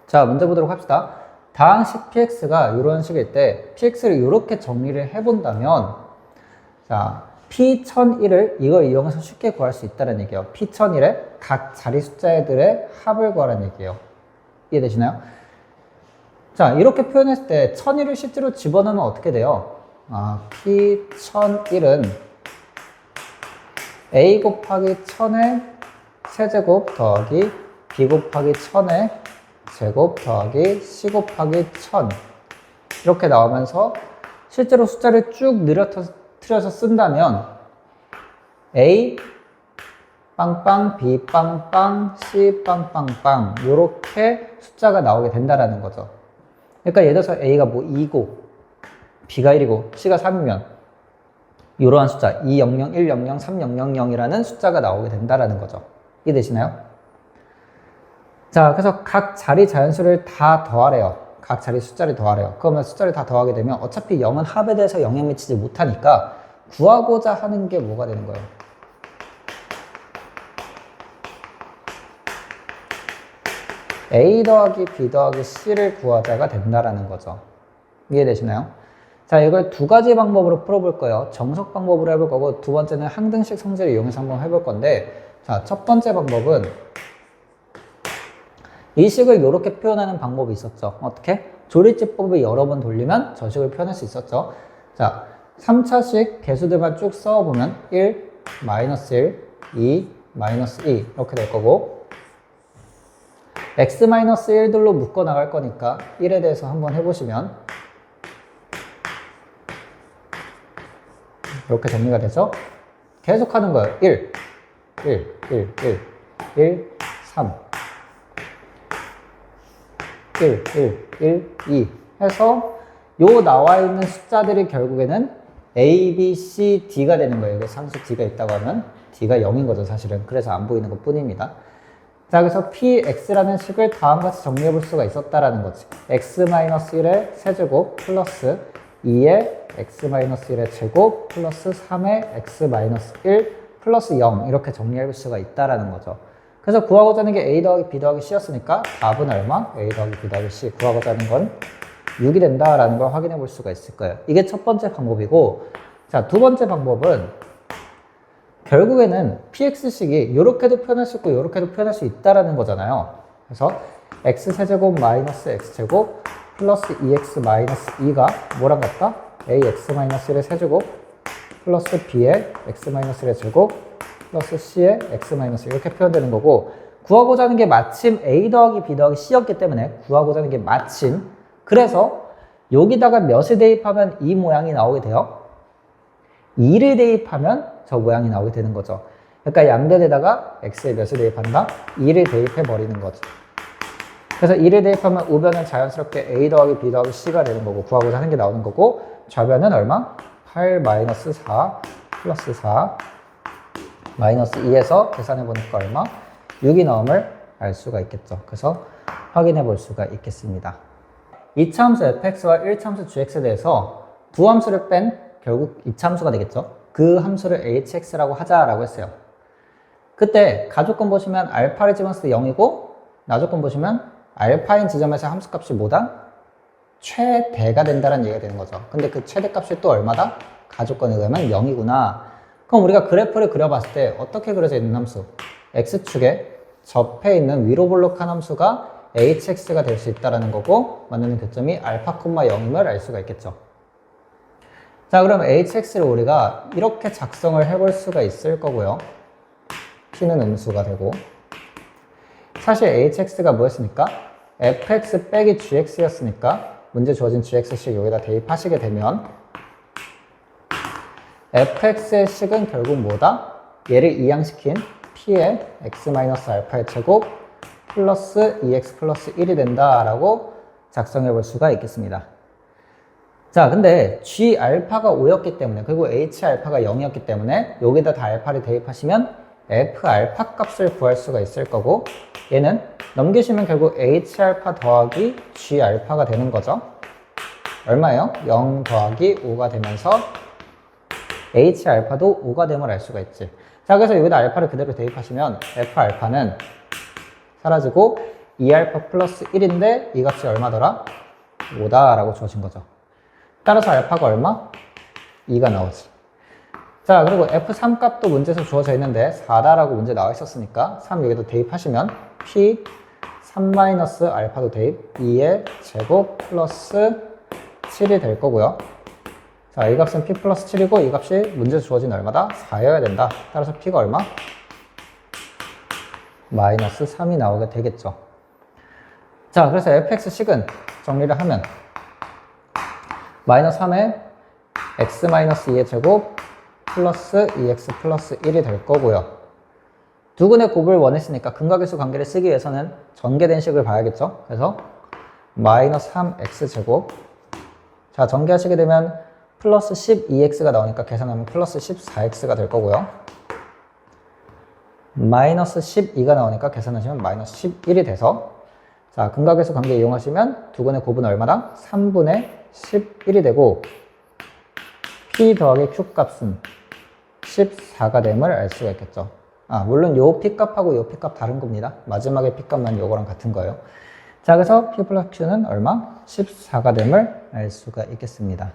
자, 문제 보도록 합시다. 다항식 px가 이런 식일 때 px를 이렇게 정리를 해본다면, 자, p1001을 이걸 이용해서 쉽게 구할 수 있다는 얘기예요. p1001의 각 자리 숫자들의 합을 구하라는 얘기예요. 이해되시나요? 자, 이렇게 표현했을 때 1001을 실제로 집어넣으면 어떻게 돼요? p1001은 a 곱하기 1000의 세제곱 더하기 b 곱하기 1000의 제곱 더하기 c 곱하기 1000 이렇게 나오면서 실제로 숫자를 쭉 늘어뜨려서 쓴다면 a 빵빵 b 빵빵 c 빵빵빵 이렇게 숫자가 나오게 된다라는 거죠. 그러니까 예를 들어서 a가 뭐 2고 b가 1이고 c가 3이면 이러한 숫자 200, 100, 3000이라는 숫자가 나오게 된다라는 거죠. 이해되시나요? 자, 그래서 각 자리 자연수를 다 더하래요. 각 자리 숫자를 더하래요. 그러면 숫자를 다 더하게 되면 어차피 0은 합에 대해서 영향 미치지 못하니까 구하고자 하는 게 뭐가 되는 거예요? A 더하기 B 더하기 C를 구하자가 된다라는 거죠. 이해되시나요? 자, 이걸 두 가지 방법으로 풀어볼 거예요. 정석 방법으로 해볼 거고, 두 번째는 항등식 성질을 이용해서 한번 해볼 건데, 자, 첫 번째 방법은 이 식을 이렇게 표현하는 방법이 있었죠. 어떻게? 조리집법을 여러 번 돌리면 저 식을 표현할 수 있었죠. 자, 3차식 개수들만 쭉 써보면 1, 마이너스 1, 2, 마이너스 2 이렇게 될 거고, x-1들로 묶어 나갈 거니까 1에 대해서 한번 해보시면 이렇게 정리가 되죠. 계속 하는 거예요. 1, 1, 1, 1, 1, 3 1, 1, 1, 2 해서 요 나와 있는 숫자들이 결국에는 A, B, C, D가 되는 거예요. 여기 상수 D가 있다고 하면 D가 0인 거죠, 사실은. 그래서 안 보이는 것 뿐입니다. 자, 그래서 PX라는 식을 다음과 같이 정리해 볼 수가 있었다라는 거지. X-1의 세제곱 플러스 2의 X-1의 제곱 플러스 3의 X-1 플러스 0 이렇게 정리해 볼 수가 있다라는 거죠. 그래서 구하고자 하는 게 A 더하기 B 더하기 C였으니까 답은 얼마? A 더하기 B 더하기 C. 구하고자 하는 건 6이 된다라는 걸 확인해 볼 수가 있을 거예요. 이게 첫 번째 방법이고, 자, 두 번째 방법은 결국에는 px식이 이렇게도 표현할 수 있고 이렇게도 표현할 수 있다라는 거잖아요. 그래서 x세제곱 마이너스 x제곱 플러스 2x 마이너스 2가 뭐랑 같다? ax-1의 세제곱 플러스 b의 x-1의 제곱 플러스 c의 x-1 이렇게 표현되는 거고, 구하고자 하는 게 마침 a 더하기 b 더하기 c였기 때문에 구하고자 하는 게 마침, 그래서 여기다가 몇을 대입하면 이 모양이 나오게 돼요? 2를 대입하면 저 모양이 나오게 되는 거죠. 그러니까 양변에다가 x에 몇을 대입한다? 2를 대입해 버리는 거죠. 그래서 2를 대입하면 우변은 자연스럽게 a 더하기 b 더하기 c가 되는 거고, 구하고자 하는 게 나오는 거고, 좌변은 얼마? 8 마이너스 4 플러스 4 마이너스 2에서 계산해 보니까 얼마? 6이 나옴을 알 수가 있겠죠. 그래서 확인해 볼 수가 있겠습니다. 2차 함수 fx와 1차 함수 gx에 대해서 두 함수를 뺀 결국 2차 함수가 되겠죠. 그 함수를 hx라고 하자라고 했어요. 그때 가조건 보시면 알파를 집어넣었을 때 0이고, 나조건 보시면 알파인 지점에서 함수값이 뭐다? 최대가 된다는 얘기가 되는 거죠. 근데 그 최대값이 또 얼마다? 가조건에 의하면 0이구나. 그럼 우리가 그래프를 그려봤을 때 어떻게 그려져 있는 함수? x축에 접해 있는 위로 볼록한 함수가 hx가 될 수 있다는 거고, 만나는 교점이 알파, 0임을 알 수가 있겠죠. 자, 그럼 hx를 우리가 이렇게 작성을 해볼 수가 있을 거고요. p는 음수가 되고, 사실 hx가 뭐였습니까? fx 빼기 gx였으니까 문제 주어진 gx식 여기다 대입하시게 되면 fx의 식은 결국 뭐다? 얘를 이항시킨 p의 x-알파의 제곱 플러스 2x 플러스 1이 된다라고 작성해 볼 수가 있겠습니다. 자, 근데 G알파가 5였기 때문에, 그리고 H알파가 0이었기 때문에 여기다 다 알파를 대입하시면 F알파 값을 구할 수가 있을 거고, 얘는 넘기시면 결국 H알파 더하기 G알파가 되는 거죠. 얼마예요? 0 더하기 5가 되면서 H알파도 5가 됨을 알 수가 있지. 자, 그래서 여기다 알파를 그대로 대입하시면 F알파는 사라지고 2알파 플러스 1인데 이 값이 얼마더라? 5다라고 주어진 거죠. 따라서 알파가 얼마? 2가 나오지. 자, 그리고 F3 값도 문제에서 주어져 있는데 4다라고 문제 나와 있었으니까 3 여기도 대입하시면 P 3 마이너스 알파도 대입 2의 제곱 플러스 7이 될 거고요. 자, 이 값은 P 플러스 7이고 이 값이 문제에서 주어진 얼마다? 4여야 된다. 따라서 P가 얼마? 마이너스 3이 나오게 되겠죠. 자, 그래서 fx식은 정리를 하면 마이너스 3에 x 마이너스 2의 제곱 플러스 2x 플러스 1이 될 거고요. 두근의 곱을 원했으니까 근각일수 관계를 쓰기 위해서는 전개된 식을 봐야겠죠. 그래서 마이너스 3x 제곱, 자, 전개하시게 되면 플러스 12x가 나오니까 계산하면 플러스 14x가 될 거고요. 마이너스 12가 나오니까 계산하시면 마이너스 11이 돼서, 자, 근각일수 관계 이용하시면 두근의 곱은 얼마다? 3분의 11이 되고 p 더하기 q 값은 14가 됨을 알 수가 있겠죠. 아, 물론 요 p 값하고 요 p 값 다른 겁니다. 마지막에 p 값만 요거랑 같은 거예요. 자, 그래서 p 플러스 q는 얼마? 14가 됨을 알 수가 있겠습니다.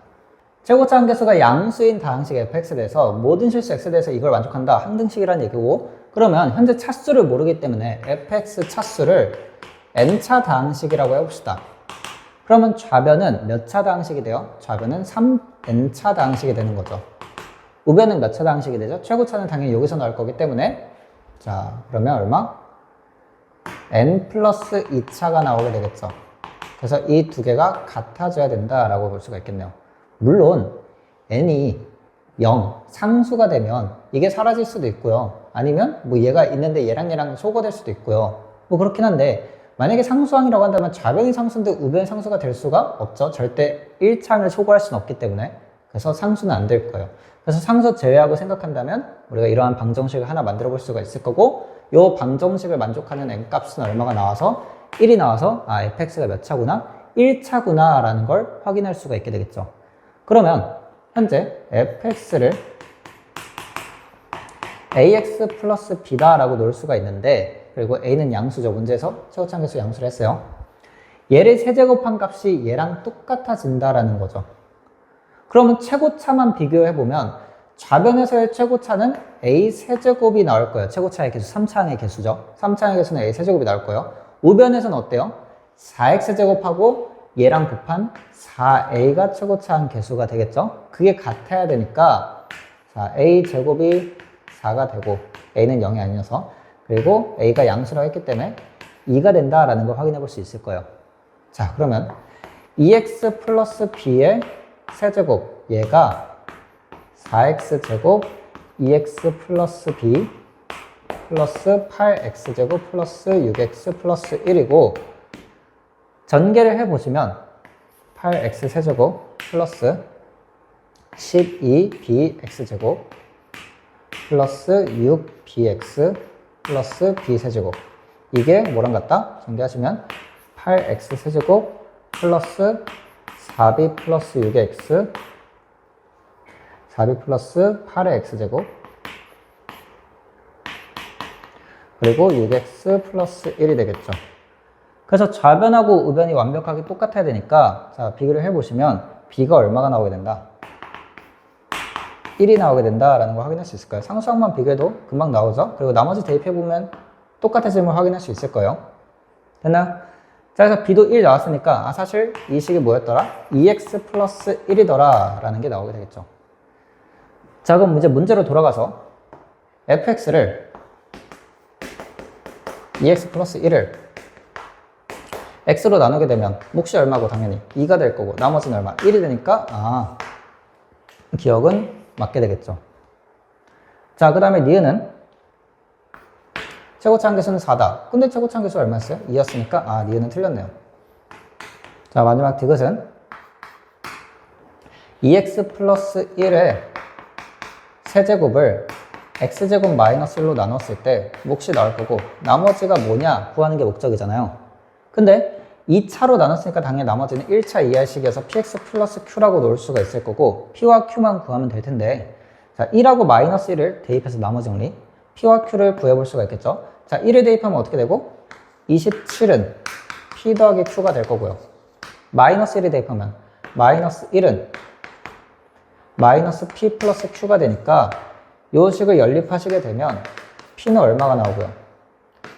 최고차 함계수가 양수인 다항식 fx에 대해서 모든 실수 x에 대해서 이걸 만족한다. 항등식이라는 얘기고, 그러면 현재 차수를 모르기 때문에 fx 차수를 n차 다항식이라고 해봅시다. 그러면 좌변은 몇 차 다항식이 돼요? 좌변은 3n차 다항식이 되는 거죠. 우변은 몇 차 다항식이 되죠? 최고차는 당연히 여기서 나올 거기 때문에, 자, 그러면 얼마? n 플러스 2차가 나오게 되겠죠. 그래서 이 두 개가 같아져야 된다라고 볼 수가 있겠네요. 물론 n이 0, 상수가 되면 이게 사라질 수도 있고요. 아니면 뭐 얘가 있는데 얘랑 소거될 수도 있고요. 뭐 그렇긴 한데, 만약에 상수항이라고 한다면 좌변이 상수인데 우변이 상수가 될 수가 없죠. 절대 1차항을 소거할 수는 없기 때문에. 그래서 상수는 안 될 거예요. 그래서 상수 제외하고 생각한다면 우리가 이러한 방정식을 하나 만들어 볼 수가 있을 거고, 이 방정식을 만족하는 n값은 얼마가 나와서 1이 나와서 아, fx가 몇 차구나? 1차구나 라는 걸 확인할 수가 있게 되겠죠. 그러면 현재 fx를 ax 플러스 b다 라고 놓을 수가 있는데, 그리고 a는 양수죠. 문제에서 최고차 함계수 양수를 했어요. 얘를 세제곱한 값이 얘랑 똑같아진다라는 거죠. 그러면 최고차만 비교해보면 좌변에서의 최고차는 a 세제곱이 나올 거예요. 최고차의 개수, 3차항의 개수죠. 3차항의 개수는 a 세제곱이 나올 거예요. 우변에서는 어때요? 4x제곱하고 얘랑 곱한 4a가 최고차항 개수가 되겠죠. 그게 같아야 되니까, 자, a 제곱이 4가 되고 a는 0이 아니어서, 그리고 a가 양수라고 했기 때문에 2가 된다라는 걸 확인해 볼 수 있을 거예요. 자, 그러면 2x 플러스 b의 세제곱, 얘가 4x제곱 2x 플러스 b 플러스 8x제곱 플러스 6x 플러스 1이고, 전개를 해보시면 8x 세제곱 플러스 12bx제곱 플러스 6bx 플러스 b 세제곱, 이게 뭐랑 같다? 전개하시면 8x 세제곱 플러스 4b 플러스 6x 4b 플러스 8의 x제곱 그리고 6x 플러스 1이 되겠죠. 그래서 좌변하고 우변이 완벽하게 똑같아야 되니까, 자, 비교를 해보시면 b가 얼마가 나오게 된다? 1이 나오게 된다라는 걸 확인할 수 있을 거예요. 상수항만 비교해도 금방 나오죠? 그리고 나머지 대입해보면 똑같아짐을 확인할 수 있을 거예요. 됐나요? 자, 그래서 b도 1 나왔으니까, 아, 사실 이 식이 뭐였더라? 2x 플러스 1이더라 라는 게 나오게 되겠죠. 자, 그럼 이제 문제로 돌아가서 fx를 2x 플러스 1을 x로 나누게 되면 몫이 얼마고 당연히 2가 될 거고, 나머지는 얼마? 1이 되니까, 아, 기억은 맞게 되겠죠. 자, 그 다음에 니은은 최고차 함계수는 4다. 근데 최고차 함계수가 얼마였어요? 2였으니까 아, 니은은 틀렸네요. 자, 마지막 디귿은 2x 플러스 1의 세제곱을 x제곱 마이너스 1로 나눴을 때 몫이 나올 거고, 나머지가 뭐냐 구하는 게 목적이잖아요. 근데 2차로 나눴으니까 당연히 나머지는 1차 이하식이어서 px 플러스 q라고 놓을 수가 있을 거고, p와 q만 구하면 될 텐데, 자, 1하고 마이너스 1을 대입해서 나머지 정리, p와 q를 구해볼 수가 있겠죠. 자, 1을 대입하면 어떻게 되고? 27은 P 더하기 Q가 될 거고요. 마이너스 1이 대입하면 마이너스 1은 마이너스 P 플러스 Q가 되니까 요 식을 연립하시게 되면 P는 얼마가 나오고요?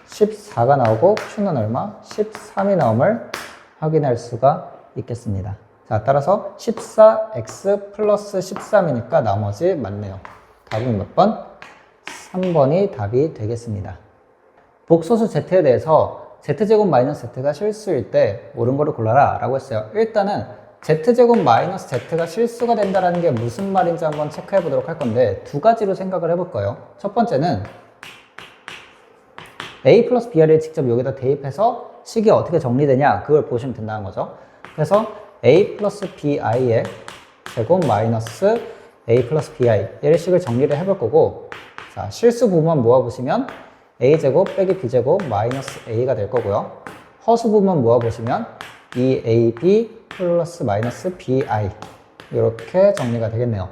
14가 나오고 Q는 얼마? 13이 나옴을 확인할 수가 있겠습니다. 자, 따라서 14x 플러스 13이니까 나머지 맞네요. 답은 몇 번? 3번이 답이 되겠습니다. 복소수 z에 대해서 z제곱 마이너스 z가 실수일 때 옳은 거를 골라라 라고 했어요. 일단은 z제곱 마이너스 z가 실수가 된다는 게 무슨 말인지 한번 체크해 보도록 할 건데 두 가지로 생각을 해볼 거예요. 첫 번째는 a 플러스 br을 직접 여기다 대입해서 식이 어떻게 정리되냐 그걸 보시면 된다는 거죠. 그래서 a 플러스 bi의 제곱 마이너스 a 플러스 bi 얘를 식을 정리를 해볼 거고, 자, 실수 부분만 모아보시면 a제곱 빼기 b제곱 마이너스 a가 될 거고요. 허수 부분만 모아보시면 2ab 플러스 마이너스 bi 이렇게 정리가 되겠네요.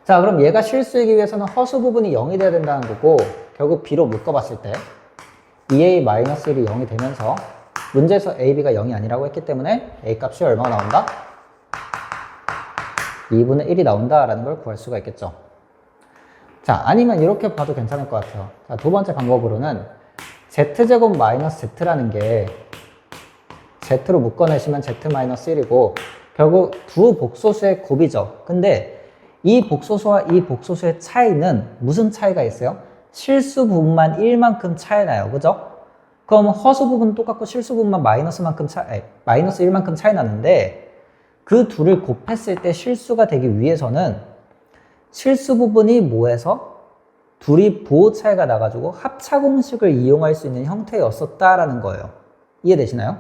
자, 그럼 얘가 실수이기 위해서는 허수 부분이 0이 돼야 된다는 거고, 결국 b로 묶어봤을 때 2a 마이너스 1이 0이 되면서 문제에서 ab가 0이 아니라고 했기 때문에 a 값이 얼마가 나온다? 2분의 1이 나온다라는 걸 구할 수가 있겠죠. 자, 아니면 이렇게 봐도 괜찮을 것 같아요. 자, 두 번째 방법으로는 z제곱 마이너스 z라는 게 z로 묶어내시면 z 마이너스 1이고 결국 두 복소수의 곱이죠. 근데 이 복소수와 이 복소수의 차이는 무슨 차이가 있어요? 실수 부분만 1만큼 차이 나요. 그죠? 그럼 허수 부분은 똑같고 실수 부분만 마이너스 1만큼 차이 나는데 그 둘을 곱했을 때 실수가 되기 위해서는 실수 부분이 뭐해서 둘이 부호 차이가 나가지고 합차 공식을 이용할 수 있는 형태였었다라는 거예요. 이해되시나요?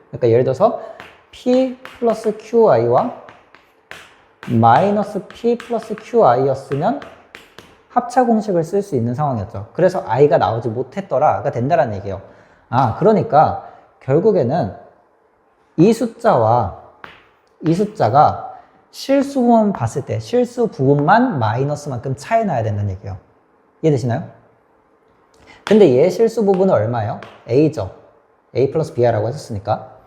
그러니까 예를 들어서 P 플러스 QI와 마이너스 P 플러스 QI였으면 합차 공식을 쓸 수 있는 상황이었죠. 그래서 I가 나오지 못했더라가 된다는 얘기예요. 아, 그러니까 결국에는 이 숫자와 이 숫자가 실수 부분 봤을 때 실수 부분만 마이너스만큼 차이 나야 된다는 얘기예요. 이해되시나요? 근데 얘 실수 부분은 얼마예요? A죠. A 플러스 B라고 했었으니까.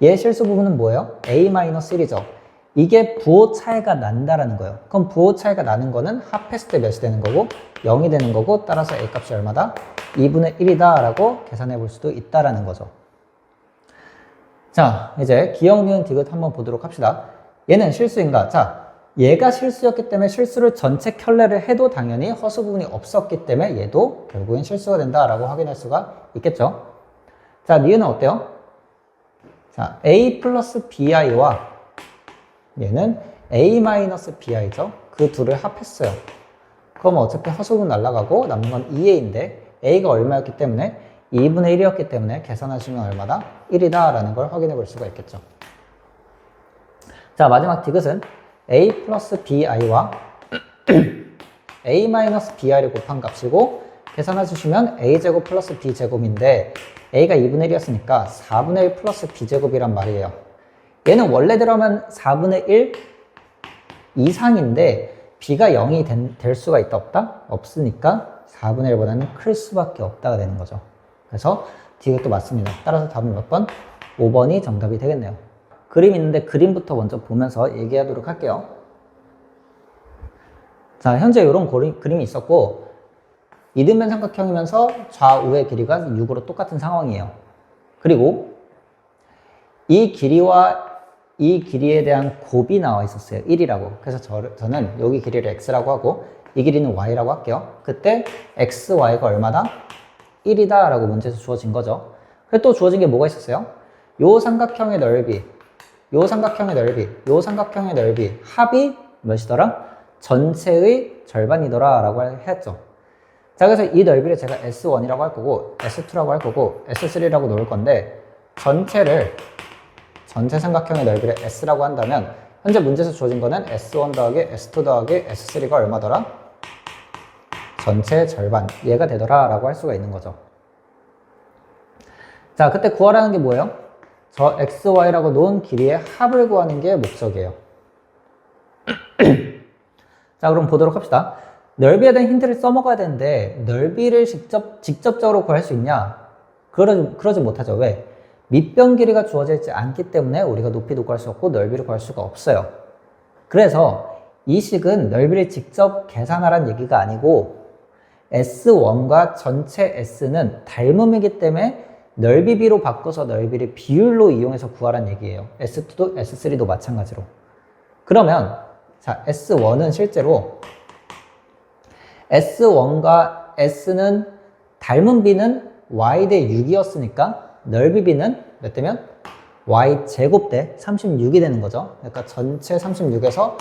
얘 실수 부분은 뭐예요? A 마이너스 1이죠. 이게 부호 차이가 난다라는 거예요. 그럼 부호 차이가 나는 거는 합했을 때 몇이 되는 거고 0이 되는 거고 따라서 A 값이 얼마다? 2분의 1이다 라고 계산해 볼 수도 있다라는 거죠. 자, 이제 기억, 니은, 디귿 한번 보도록 합시다. 얘는 실수인가? 자, 얘가 실수였기 때문에 실수를 전체 켤레를 해도 당연히 허수 부분이 없었기 때문에 얘도 결국엔 실수가 된다라고 확인할 수가 있겠죠. 자, 니은은 어때요? 자, A 플러스 BI와 얘는 A 마이너스 BI죠. 그 둘을 합했어요. 그럼 어차피 허수 부분 날아가고 남는 건 2A인데 A가 얼마였기 때문에 2분의 1이었기 때문에 계산하시면 얼마다? 1이다 라는 걸 확인해 볼 수가 있겠죠. 자, 마지막 디귿은 A 플러스 BI와 A 마이너스 BI를 곱한 값이고 계산해 주시면 A제곱 플러스 B제곱인데 A가 2분의 1이었으니까 4분의 1 플러스 B제곱이란 말이에요. 얘는 원래대로 하면 4분의 1 이상인데 B가 0이 될 수가 있다 없다? 없으니까 4분의 1보다는 클 수밖에 없다가 되는 거죠. 그래서 디귿도 맞습니다. 따라서 답은 몇 번? 5번이 정답이 되겠네요. 그림 있는데 그림부터 먼저 보면서 얘기하도록 할게요. 자, 현재 이런 그림이 있었고 이등변 삼각형이면서 좌우의 길이가 6으로 똑같은 상황이에요. 그리고 이 길이와 이 길이에 대한 곱이 나와 있었어요. 1이라고. 그래서 저는 여기 길이를 x라고 하고 이 길이는 y라고 할게요. 그때 x, y가 얼마다? 1이다 라고 문제에서 주어진 거죠. 그리고 또 주어진 게 뭐가 있었어요? 요 삼각형의 넓이, 요 삼각형의 넓이, 요 삼각형의 넓이 합이 몇이더라? 전체의 절반이더라 라고 했죠. 자, 그래서 이 넓이를 제가 S1이라고 할 거고 S2라고 할 거고 S3라고 놓을 건데 전체 삼각형의 넓이를 S라고 한다면 현재 문제에서 주어진 거는 S1 더하기 S2 더하기 S3가 얼마더라? 전체 절반, 얘가 되더라 라고 할 수가 있는 거죠. 자, 그때 구하라는 게 뭐예요? 저 x, y라고 놓은 길이의 합을 구하는 게 목적이에요. 자, 그럼 보도록 합시다. 넓이에 대한 힌트를 써먹어야 되는데 넓이를 직접적으로 구할 수 있냐? 그러지 못하죠. 왜? 밑변 길이가 주어져 있지 않기 때문에 우리가 높이도 구할 수 없고 넓이를 구할 수가 없어요. 그래서 이 식은 넓이를 직접 계산하라는 얘기가 아니고 S1과 전체 S는 닮음이기 때문에 넓이 B로 바꿔서 넓이를 비율로 이용해서 구하라는 얘기예요. S2도 S3도 마찬가지로. 그러면 자, S1은 실제로 S1과 S는 닮은 B는 Y 대 6이었으니까 넓이 B는 몇 대면? Y 제곱 대 36이 되는 거죠. 그러니까 전체 36에서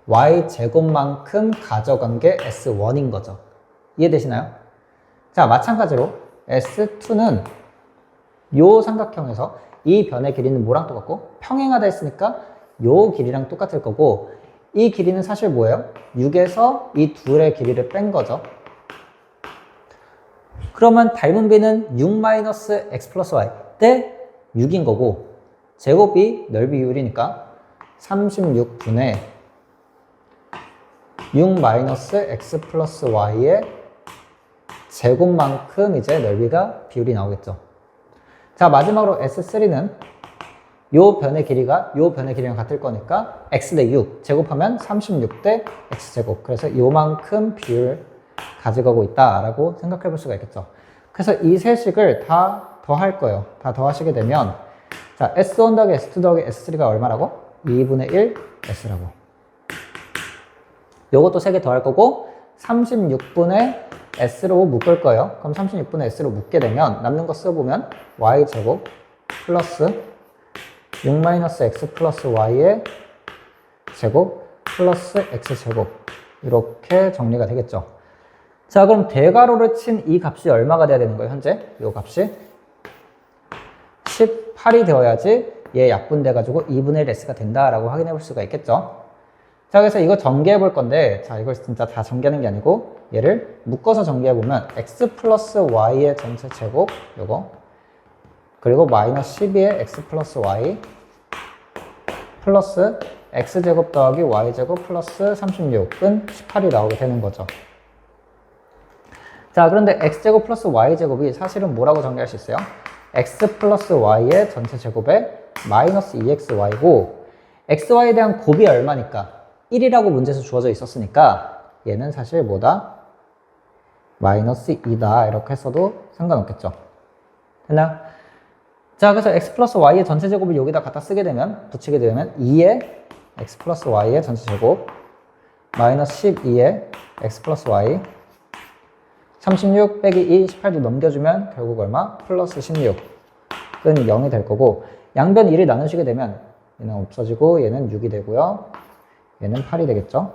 Y 제곱만큼 가져간 게 S1인 거죠. 이해되시나요? 자, 마찬가지로 S2는 요 삼각형에서 이 변의 길이는 뭐랑 똑같고 평행하다 했으니까 요 길이랑 똑같을 거고 이 길이는 사실 뭐예요? 6에서 이 둘의 길이를 뺀 거죠. 그러면 닮은 B는 6-x 플러스 y 때 6인 거고 제곱이 넓이 비율이니까 36분의 6-x 플러스 y의 제곱만큼 이제 넓이가 비율이 나오겠죠. 자, 마지막으로 S3는 요 변의 길이가 요 변의 길이랑 같을 거니까 x 대 6 제곱하면 36 대 x제곱. 그래서 요만큼 비율 가져가고 있다라고 생각해 볼 수가 있겠죠. 그래서 이 세 식을 다 더할 거예요. 다 더하시게 되면 자, S1 더하기 S2 더하기 S3가 얼마라고? 2분의 1 S라고. 요것도 3개 더할 거고 36분의 S로 묶을 거예요. 그럼 36분의 S로 묶게 되면 남는 거 써보면 Y제곱 플러스 6-x 플러스 Y의 제곱 플러스 X제곱 이렇게 정리가 되겠죠. 자, 그럼 대괄호를 친 이 값이 얼마가 돼야 되는 거예요? 현재 이 값이 18이 되어야지 얘 약분돼가지고 2분의 1 S가 된다라고 확인해 볼 수가 있겠죠. 자, 그래서 이거 전개해 볼 건데 자, 이걸 진짜 다 전개하는 게 아니고 얘를 묶어서 전개해 보면 x 플러스 y의 전체 제곱 요거 그리고 마이너스 12의 x 플러스 y 플러스 x제곱 더하기 y제곱 플러스 36은 18이 나오게 되는 거죠. 자, 그런데 x제곱 플러스 y제곱이 사실은 뭐라고 정리할 수 있어요? x 플러스 y의 전체 제곱에 마이너스 2xy고 xy에 대한 곱이 얼마니까? 1이라고 문제에서 주어져 있었으니까 얘는 사실 뭐다? 마이너스 2다 이렇게 했어도 상관없겠죠. 됐나요? 자, 그래서 x 플러스 y의 전체 제곱을 여기다 갖다 쓰게 되면 붙이게 되면 2의 x 플러스 y의 전체 제곱 마이너스 12의 x 플러스 y 36 빼기 2, 18도 넘겨주면 결국 얼마? 플러스 16은 0이 될 거고 양변 1을 나누시게 되면 얘는 없어지고 얘는 6이 되고요. 얘는 8이 되겠죠.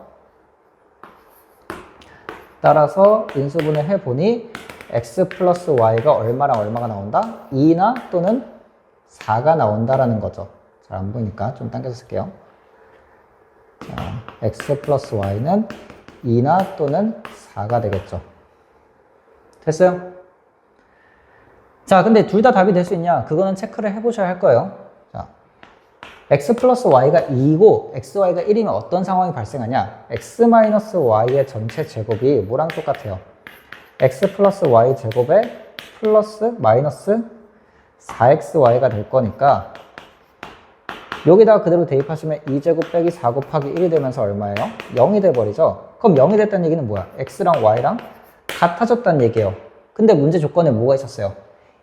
따라서 인수분해 해보니 x 플러스 y가 얼마랑 얼마가 나온다? 2나 또는 4가 나온다라는 거죠. 잘 안 보이니까 좀 당겨서 쓸게요. 자, x 플러스 y는 2나 또는 4가 되겠죠. 됐어요? 자, 근데 둘 다 답이 될 수 있냐? 그거는 체크를 해보셔야 할 거예요. 자, x 플러스 y가 2이고 xy가 1이면 어떤 상황이 발생하냐? x 마이너스 y의 전체 제곱이 뭐랑 똑같아요? x 플러스 y 제곱에 플러스 마이너스 4xy가 될 거니까 여기다가 그대로 대입하시면 2제곱 빼기 4 곱하기 1이 되면서 얼마예요? 0이 돼버리죠? 그럼 0이 됐다는 얘기는 뭐야? x랑 y랑 같아졌다는 얘기예요. 근데 문제 조건에 뭐가 있었어요?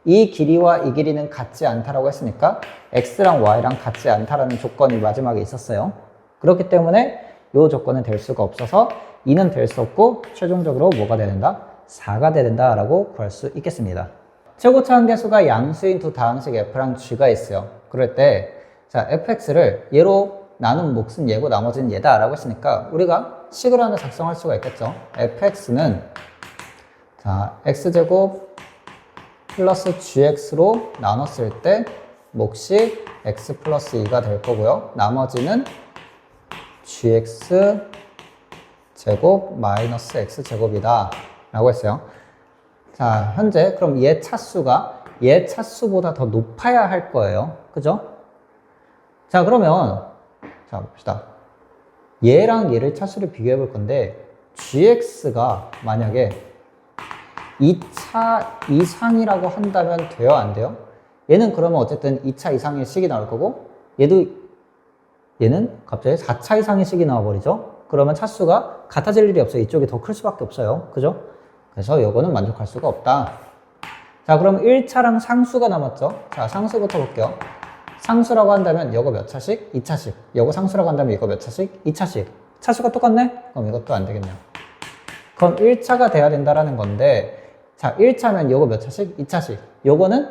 이 길이와 이 길이는 같지 않다라고 했으니까 x랑 y랑 같지 않다라는 조건이 마지막에 있었어요. 그렇기 때문에 이 조건은 될 수가 없어서 2는 될 수 없고 최종적으로 뭐가 돼야 된다? 4가 돼야 된다라고 구할 수 있겠습니다. 최고차 한계수가 양수인 두 다항식 f랑 g가 있어요. 그럴 때 자, fx를 얘로 나눈 몫은 얘고 나머지는 얘다 라고 했으니까 우리가 식을 하나 작성할 수가 있겠죠. fx는 자, x제곱 플러스 gx로 나눴을 때 몫이 x 플러스 2가 될 거고요. 나머지는 gx 제곱 마이너스 x제곱이다 라고 했어요. 자, 현재 그럼 얘 차수가 얘 차수보다 더 높아야 할 거예요. 그죠? 자, 그러면 자, 봅시다. 얘랑 얘를 차수를 비교해 볼 건데 gx가 만약에 2차 이상이라고 한다면 돼요? 안 돼요? 얘는 그러면 어쨌든 2차 이상의 식이 나올 거고 얘는 갑자기 4차 이상의 식이 나와버리죠? 그러면 차수가 같아질 일이 없어요. 이쪽이 더 클 수밖에 없어요. 그죠? 그래서 요거는 만족할 수가 없다. 자, 그럼 1차랑 상수가 남았죠? 자, 상수부터 볼게요. 상수라고 한다면 요거 몇 차씩? 2차씩. 요거 상수라고 한다면 이거 몇 차씩? 2차씩. 차수가 똑같네? 그럼 이것도 안 되겠네요. 그럼 1차가 돼야 된다라는 건데, 자, 1차면 요거 몇 차씩? 2차씩. 요거는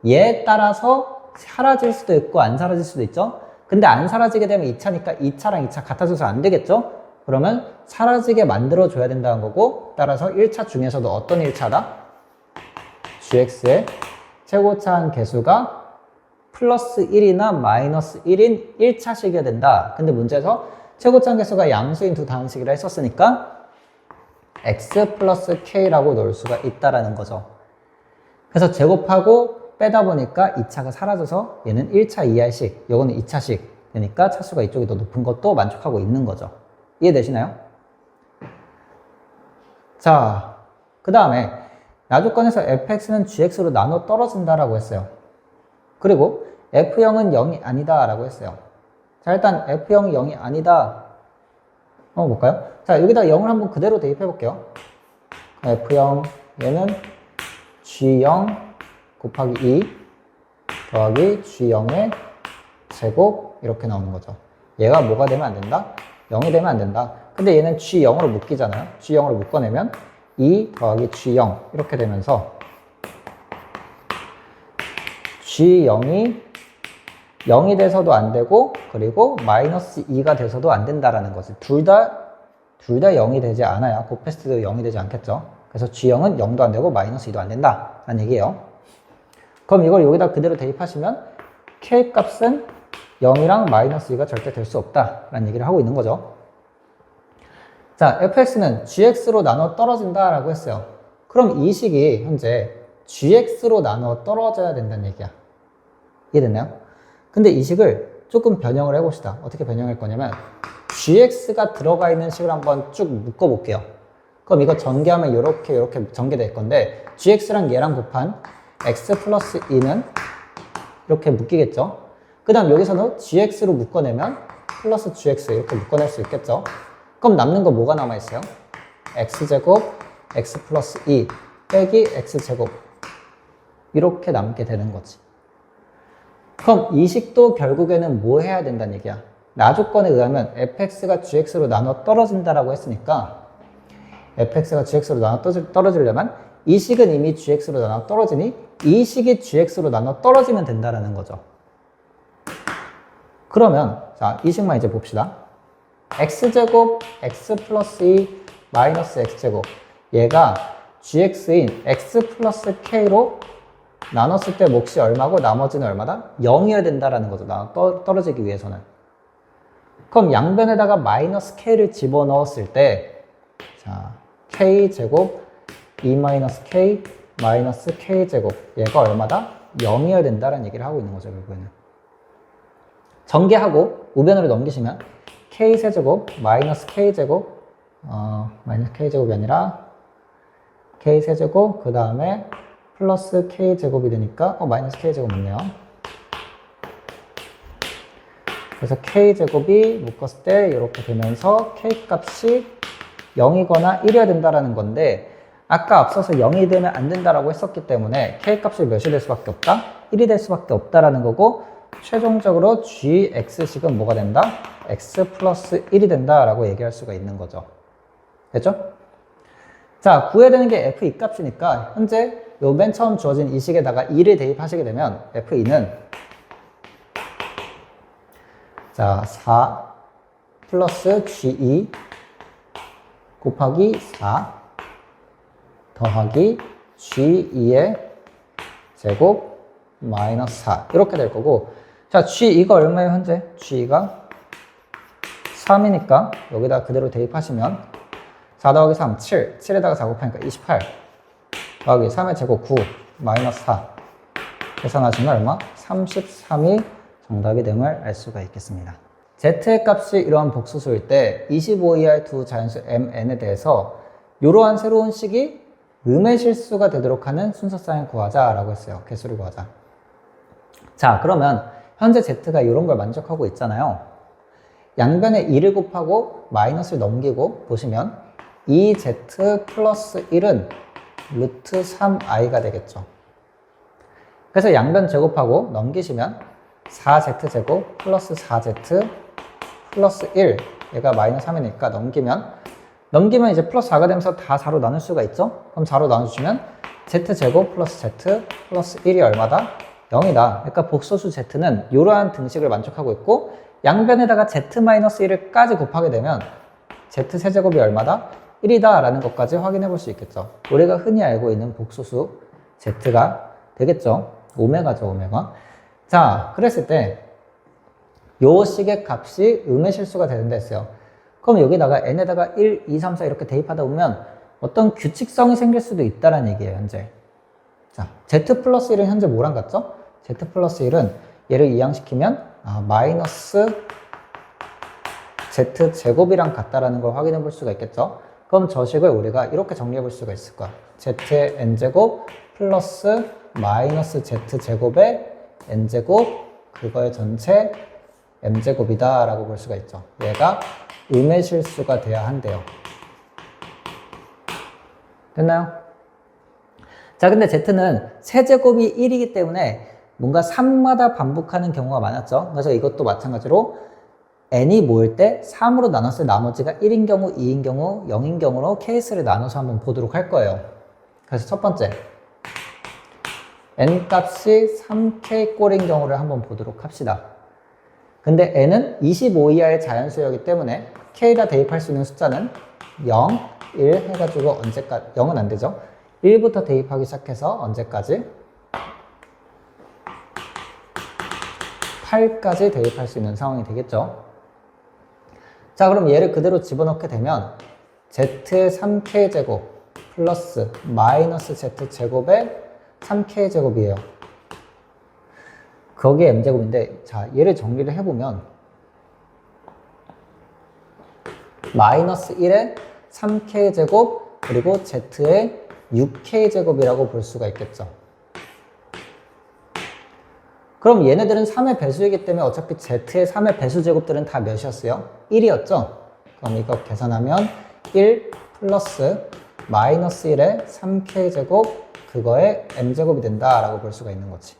얘에 따라서 사라질 수도 있고 안 사라질 수도 있죠? 근데 안 사라지게 되면 2차니까 2차랑 2차 같아져서 안 되겠죠? 그러면 사라지게 만들어줘야 된다는 거고, 따라서 1차 중에서도 어떤 1차다? gx의 최고차한 개수가 플러스 1이나 마이너스 1인 1차식이어야 된다. 근데 문제에서 최고차한 개수가 양수인 두 단식이라 했었으니까 x 플러스 k라고 놓을 수가 있다라는 거죠. 그래서 제곱하고 빼다 보니까 2차가 사라져서 얘는 1차 이하식, 요거는 2차식 되니까 차수가 이쪽이 더 높은 것도 만족하고 있는 거죠. 이해되시나요? 자, 그 다음에 나조건에서 fx는 gx로 나눠 떨어진다라고 했어요. 그리고 f0은 0이 아니다 라고 했어요. 자, 일단 f0이 0이 아니다 한번 볼까요? 자, 여기다 0을 한번 그대로 대입해 볼게요. f0 얘는 g0 곱하기 2 더하기 g0의 제곱 이렇게 나오는 거죠. 얘가 뭐가 되면 안 된다? 0이 되면 안 된다. 근데 얘는 g0으로 묶이잖아요. g0으로 묶어내면 2 더하기 g0 이렇게 되면서 g0이 0이 돼서도 안 되고 그리고 마이너스 2가 돼서도 안 된다라는 거지. 둘 다 0이 되지 않아야 곱했을 때도 0이 되지 않겠죠. 그래서 g0은 0도 안 되고 마이너스 2도 안 된다 라는 얘기예요. 그럼 이걸 여기다 그대로 대입하시면 k 값은 0이랑 마이너스 2가 절대 될 수 없다 라는 얘기를 하고 있는 거죠. 자, fx는 gx로 나눠 떨어진다 라고 했어요. 그럼 이 식이 현재 gx로 나눠 떨어져야 된다는 얘기야. 이해됐나요? 근데 이 식을 조금 변형을 해봅시다. 어떻게 변형할 거냐면 gx가 들어가 있는 식을 한번 쭉 묶어볼게요. 그럼 이거 전개하면 이렇게 전개될 건데 gx랑 얘랑 곱한 x 플러스 2는 이렇게 묶이겠죠. 그 다음 여기서는 gx로 묶어내면 플러스 gx 이렇게 묶어낼 수 있겠죠. 그럼 남는 거 뭐가 남아있어요? x제곱 x 플러스 2 빼기 x제곱 이렇게 남게 되는 거지. 그럼 이 식도 결국에는 뭐 해야 된다는 얘기야? 나조건에 의하면 fx가 gx로 나눠 떨어진다라고 했으니까 fx가 gx로 나눠 떨어지려면 이 식은 이미 gx로 나눠 떨어지니 이 식이 gx로 나눠 떨어지면 된다라는 거죠. 그러면 자, 이 식만 이제 봅시다. x제곱 x 플러스 2 마이너스 x제곱 얘가 gx인 x 플러스 k로 나눴을 때 몫이 얼마고 나머지는 얼마다? 0이어야 된다라는 거죠. 떨어지기 위해서는. 그럼 양변에다가 마이너스 k를 집어넣었을 때 자, k제곱 2 마이너스 k 마이너스 k제곱 얘가 얼마다? 0이어야 된다라는 얘기를 하고 있는 거죠. 결국에는. 전개하고 우변으로 넘기시면 k세제곱 마이너스 k제곱 마이너스 k제곱이 아니라 k세제곱 그 다음에 플러스 k제곱이 되니까 마이너스 k제곱 맞네요. 그래서 k제곱이 묶었을 때 이렇게 되면서 k값이 0이거나 1이어야 된다라는 건데 아까 앞서서 0이 되면 안 된다라고 했었기 때문에 k값이 몇이 될 수밖에 없다? 1이 될 수밖에 없다라는 거고 최종적으로 gx식은 뭐가 된다? x 플러스 1이 된다라고 얘기할 수가 있는 거죠. 됐죠? 자, 구해야 되는 게 f2 값이니까 현재 요 맨 처음 주어진 이 식에다가 2를 대입하시게 되면 f2는 자, 4 플러스 g2 곱하기 4 더하기 g2의 제곱 마이너스 4 이렇게 될 거고 자, g2가 얼마예요 현재? g2가 3이니까 여기다 그대로 대입하시면 4 더하기 3, 7 7에다가 4 곱하니까 28 더하기 3의 제곱 9 마이너스 4 계산하시면 얼마? 33이 정답이 됨을 알 수가 있겠습니다. z의 값이 이러한 복수수일 때 25 이하의 두 자연수 mn에 대해서 이러한 새로운 식이 음의 실수가 되도록 하는 순서쌍을 구하자라고 했어요. 개수를 구하자. 자, 그러면 현재 z가 이런 걸 만족하고 있잖아요. 양변에 2를 곱하고 마이너스를 넘기고 보시면 2z 플러스 1은 루트 3i가 되겠죠. 그래서 양변 제곱하고 넘기시면 4z제곱 플러스 4z 플러스 1, 얘가 마이너스 3이니까 넘기면 이제 플러스 4가 되면서 다 4로 나눌 수가 있죠. 그럼 4로 나눠주면 z제곱 플러스 z 플러스 1이 얼마다? 0이다. 그러니까 복소수 z는 이러한 등식을 만족하고 있고, 양변에다가 z-1을 곱하게 되면 z세제곱이 얼마다? 1이다 라는 것까지 확인해 볼 수 있겠죠. 우리가 흔히 알고 있는 복소수 z가 되겠죠. 오메가죠, 오메가. 자, 그랬을 때 요 식의 값이 음의 실수가 되는다 했어요. 그럼 여기다가 n에다가 1, 2, 3, 4 이렇게 대입하다 보면 어떤 규칙성이 생길 수도 있다는 얘기예요, 현재. 자, z 플러스 1은 현재 뭐랑 같죠? z 플러스 1은 얘를 이항시키면 마이너스 z제곱이랑 같다라는 걸 확인해 볼 수가 있겠죠. 그럼 저 식을 우리가 이렇게 정리해 볼 수가 있을 거야. z의 n제곱 플러스 마이너스 z제곱의 n제곱 그거의 전체 m제곱이다 라고 볼 수가 있죠. 얘가 음의 실수가 돼야 한대요. 됐나요? 자, 근데 z는 세제곱이 1이기 때문에 뭔가 3마다 반복하는 경우가 많았죠. 그래서 이것도 마찬가지로 n이 모일 때 3으로 나눴을 때 나머지가 1인 경우, 2인 경우, 0인 경우로 케이스를 나눠서 한번 보도록 할 거예요. 그래서 첫 번째, n 값이 3k 꼴인 경우를 한번 보도록 합시다. 근데 n은 25 이하의 자연수이기 때문에 k에다 대입할 수 있는 숫자는 0, 1 해가지고 언제까지, 0은 안 되죠. 1부터 대입하기 시작해서 언제까지? 8까지 대입할 수 있는 상황이 되겠죠. 자, 그럼 얘를 그대로 집어넣게 되면 z의 3k제곱 플러스 마이너스 z제곱의 3k제곱이에요. 거기에 m제곱인데, 자, 얘를 정리를 해보면 마이너스 1의 3k제곱 그리고 z의 6k제곱이라고 볼 수가 있겠죠. 그럼 얘네들은 3의 배수이기 때문에 어차피 z의 3의 배수제곱들은 다 몇이었어요? 1이었죠? 그럼 이거 계산하면 1 플러스 마이너스 1의 3k제곱 그거의 m제곱이 된다라고 볼 수가 있는 거지.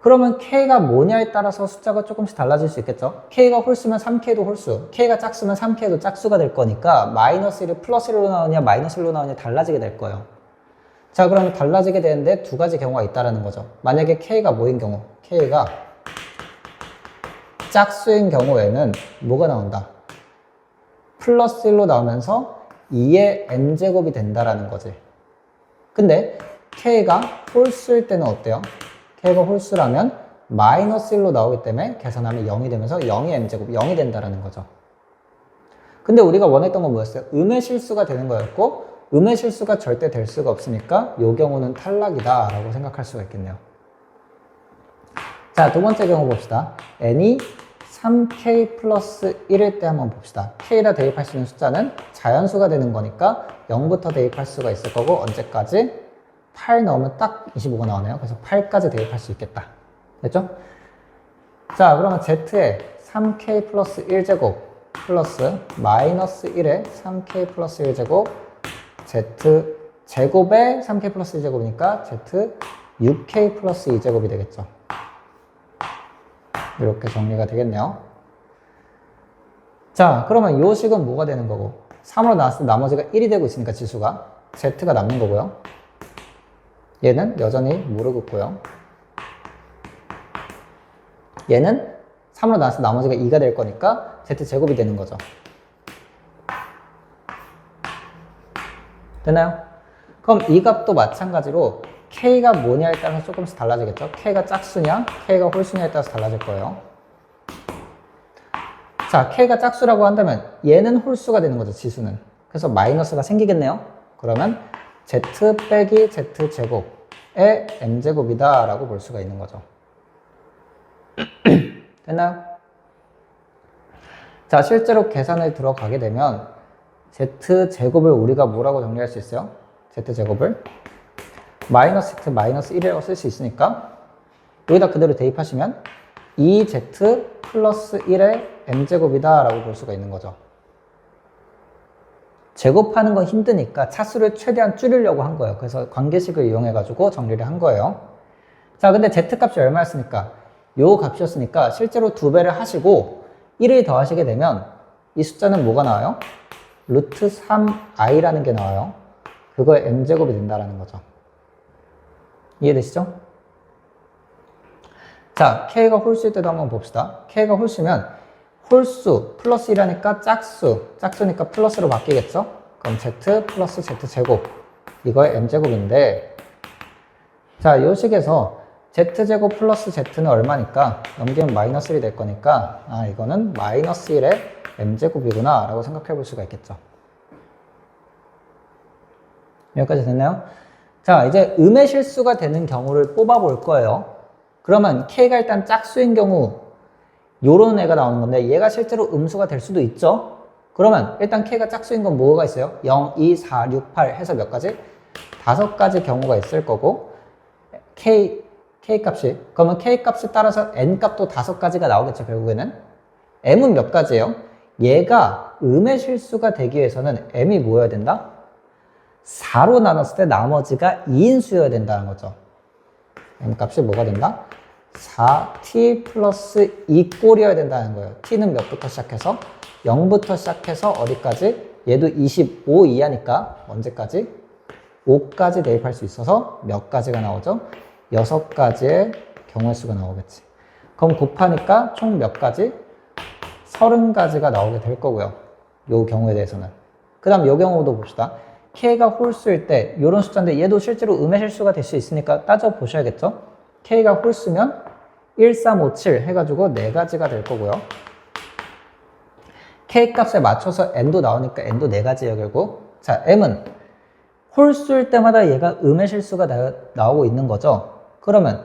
그러면 k가 뭐냐에 따라서 숫자가 조금씩 달라질 수 있겠죠? k가 홀수면 3k도 홀수, k가 짝수면 3k도 짝수가 될 거니까 마이너스 1이 플러스 1로 나오냐 마이너스 1로 나오냐 달라지게 될 거예요. 자, 그러면 달라지게 되는데 두 가지 경우가 있다는 거죠. 만약에 k가 뭐인 경우, k가 짝수인 경우에는 뭐가 나온다? 플러스 1로 나오면서 2의 n제곱이 된다라는 거지. 근데 k가 홀수일 때는 어때요? k가 홀수라면 마이너스 1로 나오기 때문에 계산하면 0이 되면서 0의 n제곱, 0이 된다라는 거죠. 근데 우리가 원했던 건 뭐였어요? 음의 실수가 되는 거였고, 음의 실수가 절대 될 수가 없으니까 이 경우는 탈락이다 라고 생각할 수가 있겠네요. 자, 두 번째 경우 봅시다. n이 3k 플러스 1일 때 한번 봅시다. k에다 대입할 수 있는 숫자는 자연수가 되는 거니까 0부터 대입할 수가 있을 거고, 언제까지? 8 넣으면 딱 25가 나오네요. 그래서 8까지 대입할 수 있겠다. 됐죠? 자, 그러면 z의 3k 플러스 1제곱 플러스 마이너스 1의 3k 플러스 1제곱 z 제곱의 3k 플러스 2제곱이니까 z 6k 플러스 2제곱이 되겠죠. 이렇게 정리가 되겠네요. 자, 그러면 이 식은 뭐가 되는 거고, 3으로 나왔을 때 나머지가 1이 되고 있으니까 지수가 z가 남는 거고요. 얘는 여전히 무릎 꿇고요. 얘는 3으로 나왔을 때 나머지가 2가 될 거니까 z제곱이 되는 거죠. 되나요? 그럼 이 값도 마찬가지로 k가 뭐냐에 따라서 조금씩 달라지겠죠? k가 짝수냐, k가 홀수냐에 따라서 달라질 거예요. 자, k가 짝수라고 한다면 얘는 홀수가 되는 거죠, 지수는. 그래서 마이너스가 생기겠네요. 그러면 z 빼기 z제곱의 m제곱이다 라고 볼 수가 있는 거죠. 됐나요? 자, 실제로 계산을 들어가게 되면 z제곱을 우리가 뭐라고 정리할 수 있어요? z제곱을 마이너스 z 마이너스 1이라고 쓸 수 있으니까 여기다 그대로 대입하시면 2z 플러스 1의 m제곱이다 라고 볼 수가 있는 거죠. 제곱하는 건 힘드니까 차수를 최대한 줄이려고 한 거예요. 그래서 관계식을 이용해 가지고 정리를 한 거예요. 자, 근데 z값이 얼마였으니까 요 값이었으니까 실제로 2배를 하시고 1을 더하시게 되면 이 숫자는 뭐가 나와요? 루트 3i라는 게 나와요. 그거의 m제곱이 된다라는 거죠. 이해되시죠? 자, k가 홀수일 때도 한번 봅시다. k가 홀수면 홀수 플러스 1하니까 짝수니까 플러스로 바뀌겠죠? 그럼 z 플러스 z제곱 이거의 m제곱인데, 자, 이 식에서 z제곱 플러스 z는 얼마니까 넘기면 마이너스 1이 될 거니까 이거는 마이너스 1의 m제곱이구나 라고 생각해 볼 수가 있겠죠. 여기까지 됐나요? 자, 이제 음의 실수가 되는 경우를 뽑아 볼 거예요. 그러면 k가 일단 짝수인 경우 요런 애가 나오는 건데 얘가 실제로 음수가 될 수도 있죠. 그러면 일단 k가 짝수인 건 뭐가 있어요? 0, 2, 4, 6, 8 해서 몇 가지? 5가지 경우가 있을 거고 k 값이, 그러면 k 값에 따라서 n 값도 5가지가 나오겠죠. 결국에는 m은 몇 가지예요? 얘가 음의 실수가 되기 위해서는 m이 뭐여야 된다? 4로 나눴을 때 나머지가 2인수여야 된다는 거죠. m 값이 뭐가 된다? 4t 플러스 2꼴이어야 된다는 거예요. t는 몇부터 시작해서? 0부터 시작해서 어디까지? 얘도 25 이하니까 언제까지? 5까지 대입할 수 있어서 몇 가지가 나오죠? 6가지의 경우의 수가 나오겠지. 그럼 곱하니까 총 몇 가지? 30가지가 나오게 될 거고요. 요 경우에 대해서는. 그 다음 요 경우도 봅시다. k가 홀수일 때 요런 숫자인데 얘도 실제로 음의 실수가 될 수 있으니까 따져보셔야겠죠? k가 홀수면 1, 3, 5, 7 해가지고 4가지가 될 거고요. k 값에 맞춰서 n도 나오니까 n도 4가지예요, 결국. 자, m은 홀수일 때마다 얘가 음의 실수가 나오고 있는 거죠. 그러면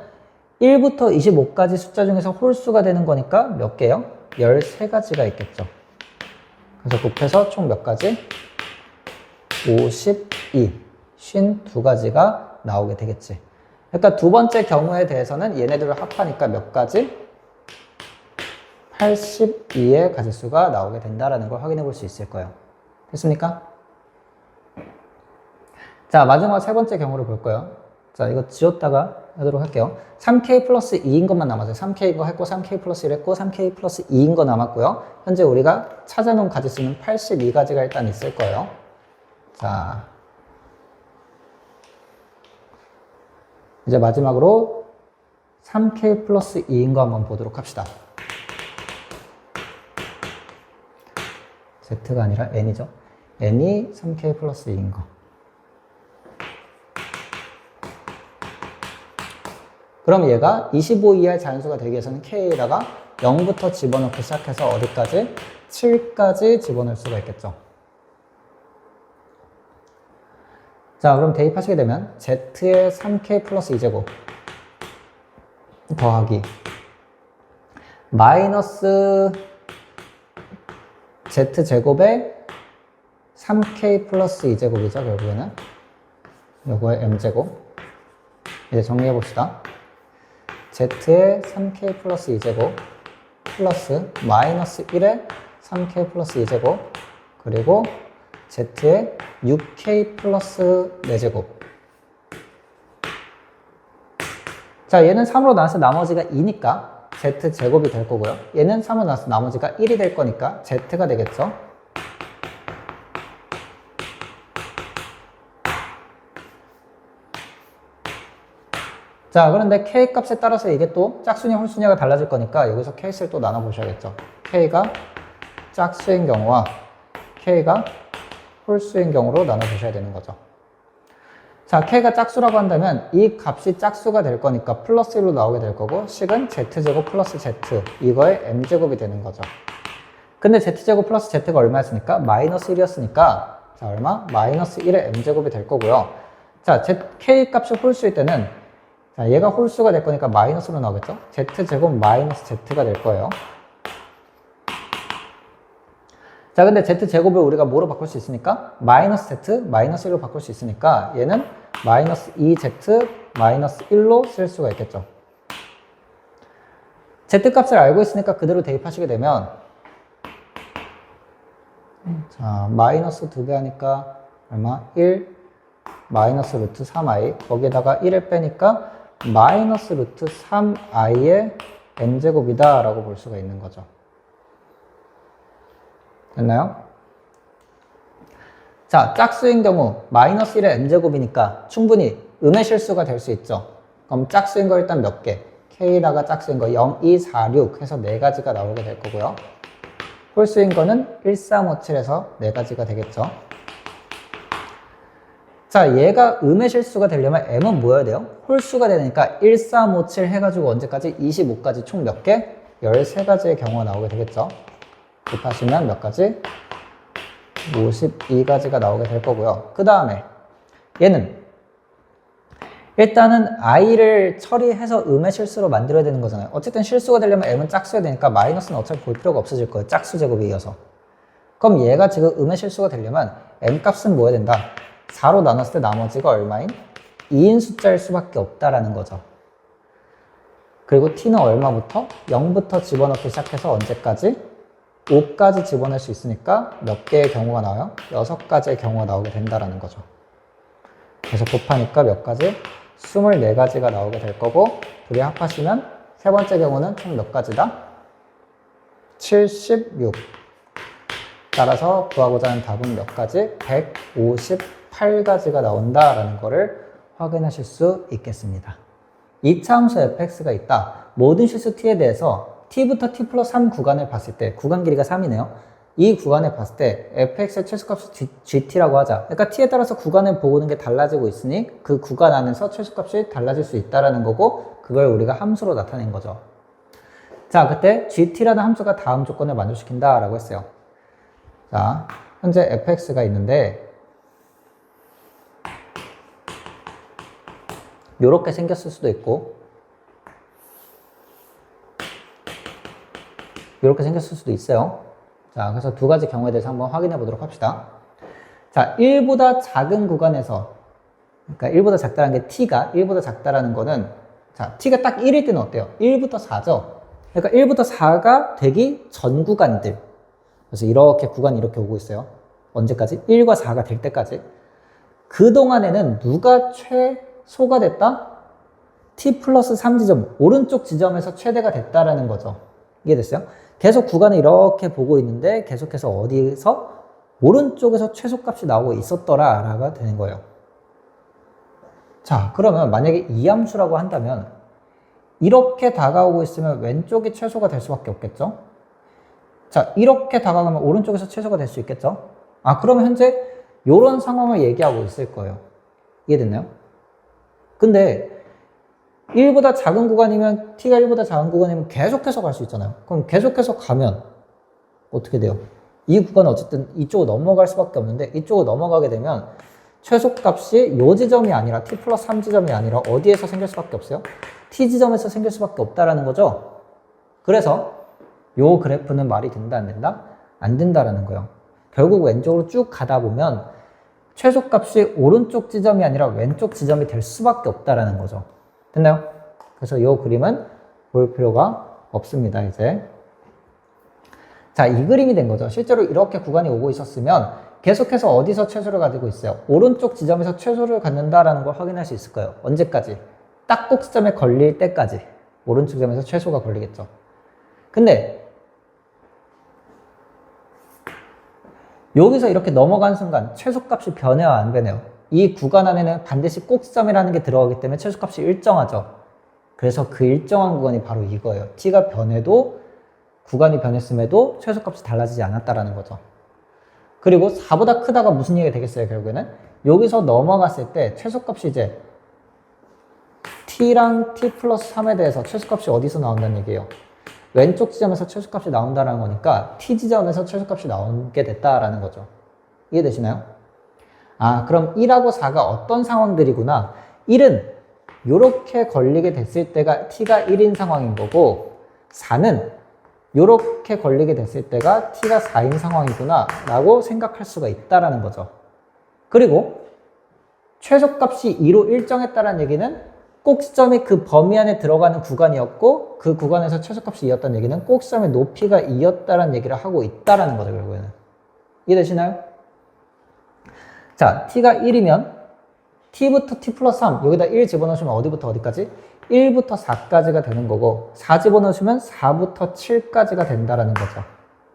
1부터 25까지 숫자 중에서 홀수가 되는 거니까 몇 개요? 13가지가 있겠죠. 그래서 곱해서 총 몇 가지? 52, 52가지가 나오게 되겠지. 그러니까 두 번째 경우에 대해서는 얘네들을 합하니까 몇 가지? 82의 가지수가 나오게 된다는 걸 확인해 볼 수 있을 거예요. 됐습니까? 자, 마지막 세 번째 경우를 볼 거예요. 자, 이거 지웠다가 하도록 할게요. 3k 플러스 2인 것만 남았어요. 3k인 거 했고, 3k 플러스 1 했고, 3k 플러스 2인 거 남았고요. 현재 우리가 찾아놓은 가지수는 82가지가 일단 있을 거예요. 자, 이제 마지막으로 3k 플러스 2인 거 한번 보도록 합시다. z가 아니라 n이죠. n이 3k 플러스 2인 거. 그럼 얘가 25 이하의 자연수가 되기 위해서는 k에다가 0부터 집어넣고 시작해서 어디까지? 7까지 집어넣을 수가 있겠죠. 자, 그럼 대입하시게 되면 z의 3k 플러스 2제곱 더하기 마이너스 z제곱의 3k 플러스 2제곱이죠. 결국에는 요거의 m제곱. 이제 정리해 봅시다. z의 3k 플러스 2제곱 플러스 마이너스 1의 3k 플러스 2제곱 그리고 z의 6k 플러스 4제곱. 자, 얘는 3으로 나눠서 나머지가 2니까 z제곱이 될 거고요. 얘는 3으로 나눠서 나머지가 1이 될 거니까 z가 되겠죠. 자, 그런데 k 값에 따라서 이게 또 짝수냐 홀수냐가 달라질 거니까 여기서 케이스를 또 나눠보셔야겠죠. k가 짝수인 경우와 k가 홀수인 경우로 나눠보셔야 되는 거죠. 자, k가 짝수라고 한다면 이 값이 짝수가 될 거니까 플러스 1로 나오게 될 거고 식은 z제곱 플러스 z 이거의 m제곱이 되는 거죠. 근데 z제곱 플러스 z가 얼마였으니까? 마이너스 1이었으니까 자, 얼마? 마이너스 1의 m제곱이 될 거고요. 자, k 값이 홀수일 때는 자, 얘가 홀수가 될 거니까 마이너스로 나오겠죠? z제곱 마이너스 z가 될 거예요. 자, 근데 z제곱을 우리가 뭐로 바꿀 수 있으니까? 마이너스 z, 마이너스 1로 바꿀 수 있으니까 얘는 마이너스 2z, 마이너스 1로 쓸 수가 있겠죠. z값을 알고 있으니까 그대로 대입하시게 되면 자, 마이너스 2배 하니까 얼마? 1, 마이너스 루트 3i 거기에다가 1을 빼니까 마이너스 루트 3i의 n제곱이다 라고 볼 수가 있는 거죠. 됐나요? 자, 짝수인 경우 마이너스 1의 n제곱이니까 충분히 음의 실수가 될 수 있죠. 그럼 짝수인 거 일단 몇 개? k에다가 짝수인 거 0, 2, 4, 6 해서 4가지가 나오게 될 거고요. 홀수인 거는 1, 3, 5, 7에서 4가지가 되겠죠. 자, 얘가 음의 실수가 되려면 m은 뭐여야 돼요? 홀수가 되니까 1, 3, 5, 7 해가지고 언제까지? 25까지 총 몇 개? 13가지의 경우가 나오게 되겠죠. 곱하시면 몇 가지? 52가지가 나오게 될 거고요. 그 다음에 얘는 일단은 i를 처리해서 음의 실수로 만들어야 되는 거잖아요. 어쨌든 실수가 되려면 m은 짝수여야 되니까 마이너스는 어차피 볼 필요가 없어질 거예요. 짝수 제곱에 이어서. 그럼 얘가 지금 음의 실수가 되려면 m 값은 뭐 해야 된다? 4로 나눴을 때 나머지가 얼마인? 2인 숫자일 수밖에 없다라는 거죠. 그리고 t는 얼마부터? 0부터 집어넣기 시작해서 언제까지? 5까지 집어넣을 수 있으니까 몇 개의 경우가 나와요? 6가지의 경우가 나오게 된다라는 거죠. 그래서 곱하니까 몇 가지? 24가지가 나오게 될 거고 둘이 합하시면 세 번째 경우는 총 몇 가지다? 76. 따라서 구하고자 하는 답은 몇 가지? 158가지가 나온다라는 거를 확인하실 수 있겠습니다. 2차 함수 fx가 있다. 모든 실수 t에 대해서 t부터 t 플러스 3 구간을 봤을 때 구간 길이가 3이네요. 이 구간을 봤을 때 fx의 최소값이 gt라고 하자. 그러니까 t에 따라서 구간을 보는 게 달라지고 있으니 그 구간 안에서 최소값이 달라질 수 있다는 거고 그걸 우리가 함수로 나타낸 거죠. 자, 그때 gt라는 함수가 다음 조건을 만족시킨다 라고 했어요. 자, 현재 fx가 있는데 요렇게 생겼을 수도 있고 이렇게 생겼을 수도 있어요. 자, 그래서 두 가지 경우에 대해서 한번 확인해 보도록 합시다. 자, 1보다 작은 구간에서, 그러니까 1보다 작다는 게 t가 1보다 작다라는 거는, 자, t가 딱 1일 때는 어때요? 1부터 4죠? 그러니까 1부터 4가 되기 전 구간들. 그래서 이렇게 구간이 이렇게 오고 있어요. 언제까지? 1과 4가 될 때까지. 그동안에는 누가 최소가 됐다? t 플러스 3지점, 오른쪽 지점에서 최대가 됐다라는 거죠. 이해됐어요? 계속 구간을 이렇게 보고 있는데 계속해서 어디서 오른쪽에서 최소값이 나오고 있었더라 라가 되는 거예요. 자, 그러면 만약에 이 함수라고 한다면 이렇게 다가오고 있으면 왼쪽이 최소가 될 수밖에 없겠죠? 자, 이렇게 다가가면 오른쪽에서 최소가 될 수 있겠죠? 아, 그러면 현재 이런 상황을 얘기하고 있을 거예요. 이해됐나요? 근데 1보다 작은 구간이면 t가 1보다 작은 구간이면 계속해서 갈 수 있잖아요. 그럼 계속해서 가면 어떻게 돼요? 이 구간은 어쨌든 이쪽으로 넘어갈 수밖에 없는데 이쪽으로 넘어가게 되면 최소값이 요 지점이 아니라 t 플러스 3지점이 아니라 어디에서 생길 수밖에 없어요? t 지점에서 생길 수밖에 없다라는 거죠. 그래서 요 그래프는 말이 된다 안 된다? 안 된다라는 거예요. 결국 왼쪽으로 쭉 가다 보면 최소값이 오른쪽 지점이 아니라 왼쪽 지점이 될 수밖에 없다라는 거죠. 됐나요? 그래서 이 그림은 볼 필요가 없습니다, 이제. 자, 이 그림이 된 거죠. 실제로 이렇게 구간이 오고 있었으면 계속해서 어디서 최소를 가지고 있어요? 오른쪽 지점에서 최소를 갖는다라는 걸 확인할 수 있을 거예요. 언제까지? 딱 꼭지점에 걸릴 때까지. 오른쪽 지점에서 최소가 걸리겠죠. 근데 여기서 이렇게 넘어간 순간 최소값이 변해요, 안 변해요? 이 구간 안에는 반드시 꼭지점이라는 게 들어가기 때문에 최소값이 일정하죠. 그래서 그 일정한 구간이 바로 이거예요. t가 변해도 구간이 변했음에도 최소값이 달라지지 않았다라는 거죠. 그리고 4보다 크다가 무슨 얘기가 되겠어요, 결국에는? 여기서 넘어갔을 때 최소값이 이제 t랑 t 플러스 3에 대해서 최소값이 어디서 나온다는 얘기예요? 왼쪽 지점에서 최소값이 나온다는 거니까 t 지점에서 최소값이 나오게 됐다라는 거죠. 이해되시나요? 아, 그럼 1하고 4가 어떤 상황들이구나. 1은 이렇게 걸리게 됐을 때가 t가 1인 상황인 거고 4는 요렇게 걸리게 됐을 때가 t가 4인 상황이구나 라고 생각할 수가 있다라는 거죠. 그리고 최소값이 2로 일정했다는 얘기는 꼭지점이 그 범위 안에 들어가는 구간이었고 그 구간에서 최소값이 2였다는 얘기는 꼭지점의 높이가 2였다는 얘기를 하고 있다라는 거죠. 결국에는 이해되시나요? 자, t가 1이면 t부터 t 플러스 3 여기다 1 집어넣으시면 어디부터 어디까지? 1부터 4까지가 되는 거고 4 집어넣으시면 4부터 7까지가 된다라는 거죠.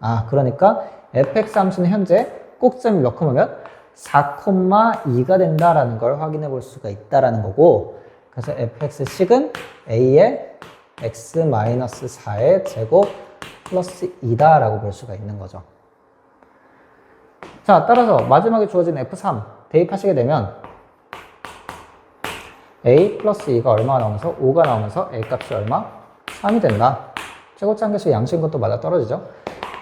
아, 그러니까 fx 함수는 현재 꼭지점이 몇 콤마면 4,2가 된다라는 걸 확인해 볼 수가 있다라는 거고 그래서 fx식은 a의 x-4의 제곱 플러스 2다라고 볼 수가 있는 거죠. 자, 따라서 마지막에 주어진 f3 대입하시게 되면 a 플러스 2가 얼마가 나오면서 5가 나오면서 a 값이 얼마? 3이 된다. 최고치 한계수 양식인 것도 맞아 떨어지죠.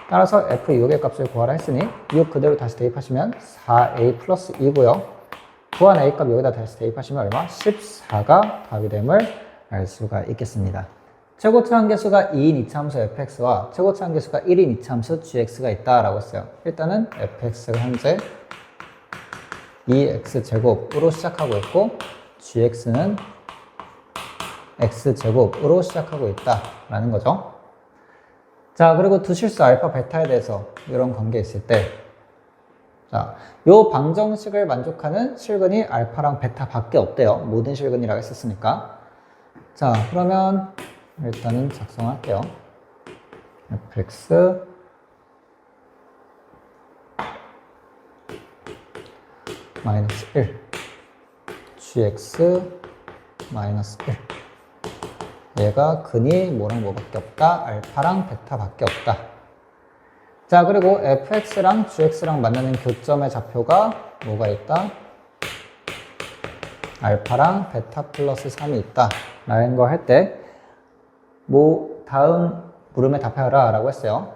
따라서 f6의 값을 구하라 했으니 6 그대로 다시 대입하시면 4a 플러스 2고요. 구한 a 값 여기다 다시 대입하시면 얼마? 14가 답이 됨을 알 수가 있겠습니다. 최고치 한계수가 2인 이차함수 fx와 최고치 한계수가 1인 이차함수 gx가 있다라고 했어요. 일단은 fx가 현재 2x제곱으로 시작하고 있고 gx는 x제곱으로 시작하고 있다라는 거죠. 자, 그리고 두 실수 알파, 베타에 대해서 이런 관계 있을 때 자, 요 방정식을 만족하는 실근이 알파랑 베타 밖에 없대요. 모든 실근이라고 했었으니까. 자, 그러면 일단은 작성할게요. fx 마이너스 1 gx 마이너스 1 얘가 근이 뭐랑 뭐밖에 없다? 알파랑 베타밖에 없다. 자, 그리고 fx랑 gx랑 만나는 교점의 좌표가 뭐가 있다? 알파랑 베타 플러스 3이 있다 라는 거 할 때 뭐 다음 물음에 답하여라 라고 했어요.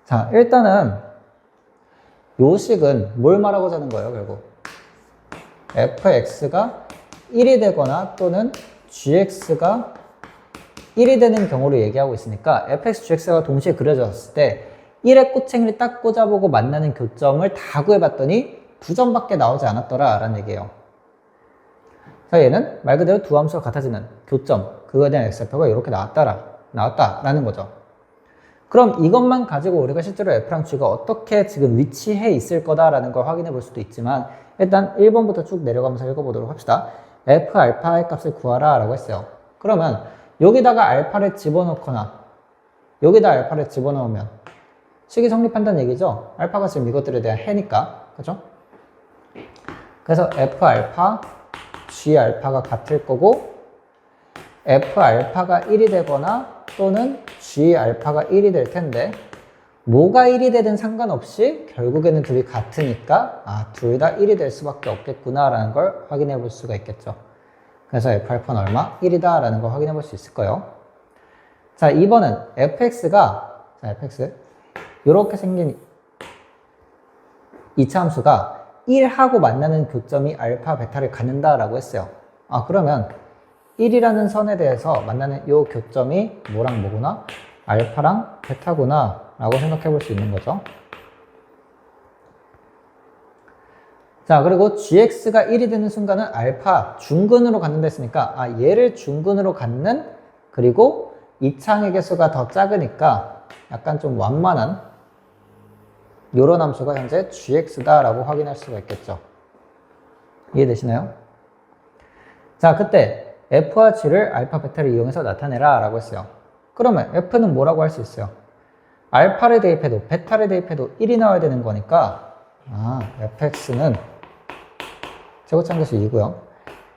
자, 일단은 요 식은 뭘 말하고자 하는 거예요? 결국 fx가 1이 되거나 또는 gx가 1이 되는 경우를 얘기하고 있으니까 fx, gx가 동시에 그려졌을 때 1의 꼬챙이를 딱 꽂아보고 만나는 교점을 다 구해봤더니 2점밖에 나오지 않았더라 라는 얘기예요. 자, 얘는 말 그대로 두 함수가 같아지는 교점, 그거에 대한 x좌표가 이렇게 나왔다라는 거죠. 그럼 이것만 가지고 우리가 실제로 f랑 g가 어떻게 지금 위치해 있을 거다라는 걸 확인해 볼 수도 있지만 일단 1번부터 쭉 내려가면서 읽어보도록 합시다. f 알파의 값을 구하라 라고 했어요. 그러면 여기다가 알파를 집어넣거나 여기다 알파를 집어넣으면 식이 성립한다는 얘기죠. 알파가 지금 이것들에 대한 해니까. 그죠? 그래서 f 알파, g 알파가 같을 거고 f 알파가 1이 되거나 또는 g 알파가 1이 될 텐데 뭐가 1이 되든 상관없이 결국에는 둘이 같으니까 둘 다 1이 될 수밖에 없겠구나 라는 걸 확인해 볼 수가 있겠죠. 그래서 f 알파는 얼마? 1이다 라는 걸 확인해 볼 수 있을 거예요. 자, 2번은 fx가 fx 이렇게 생긴 이차함수가 1하고 만나는 교점이 알파, 베타를 갖는다 라고 했어요. 그러면 1이라는 선에 대해서 만나는 이 교점이 뭐랑 뭐구나? 알파랑 베타구나 라고 생각해 볼 수 있는 거죠. 자, 그리고 gx가 1이 되는 순간은 알파 중근으로 갖는다 했으니까 얘를 중근으로 갖는 그리고 이차항의 개수가 더 작으니까 약간 좀 완만한 요런 함수가 현재 gx다 라고 확인할 수가 있겠죠. 이해되시나요? 자, 그때 f와 g를 알파, 베타를 이용해서 나타내라 라고 했어요. 그러면 f는 뭐라고 할 수 있어요? 알파를 대입해도 베타를 대입해도 1이 나와야 되는 거니까 fx는 제곱차함계수 2고요.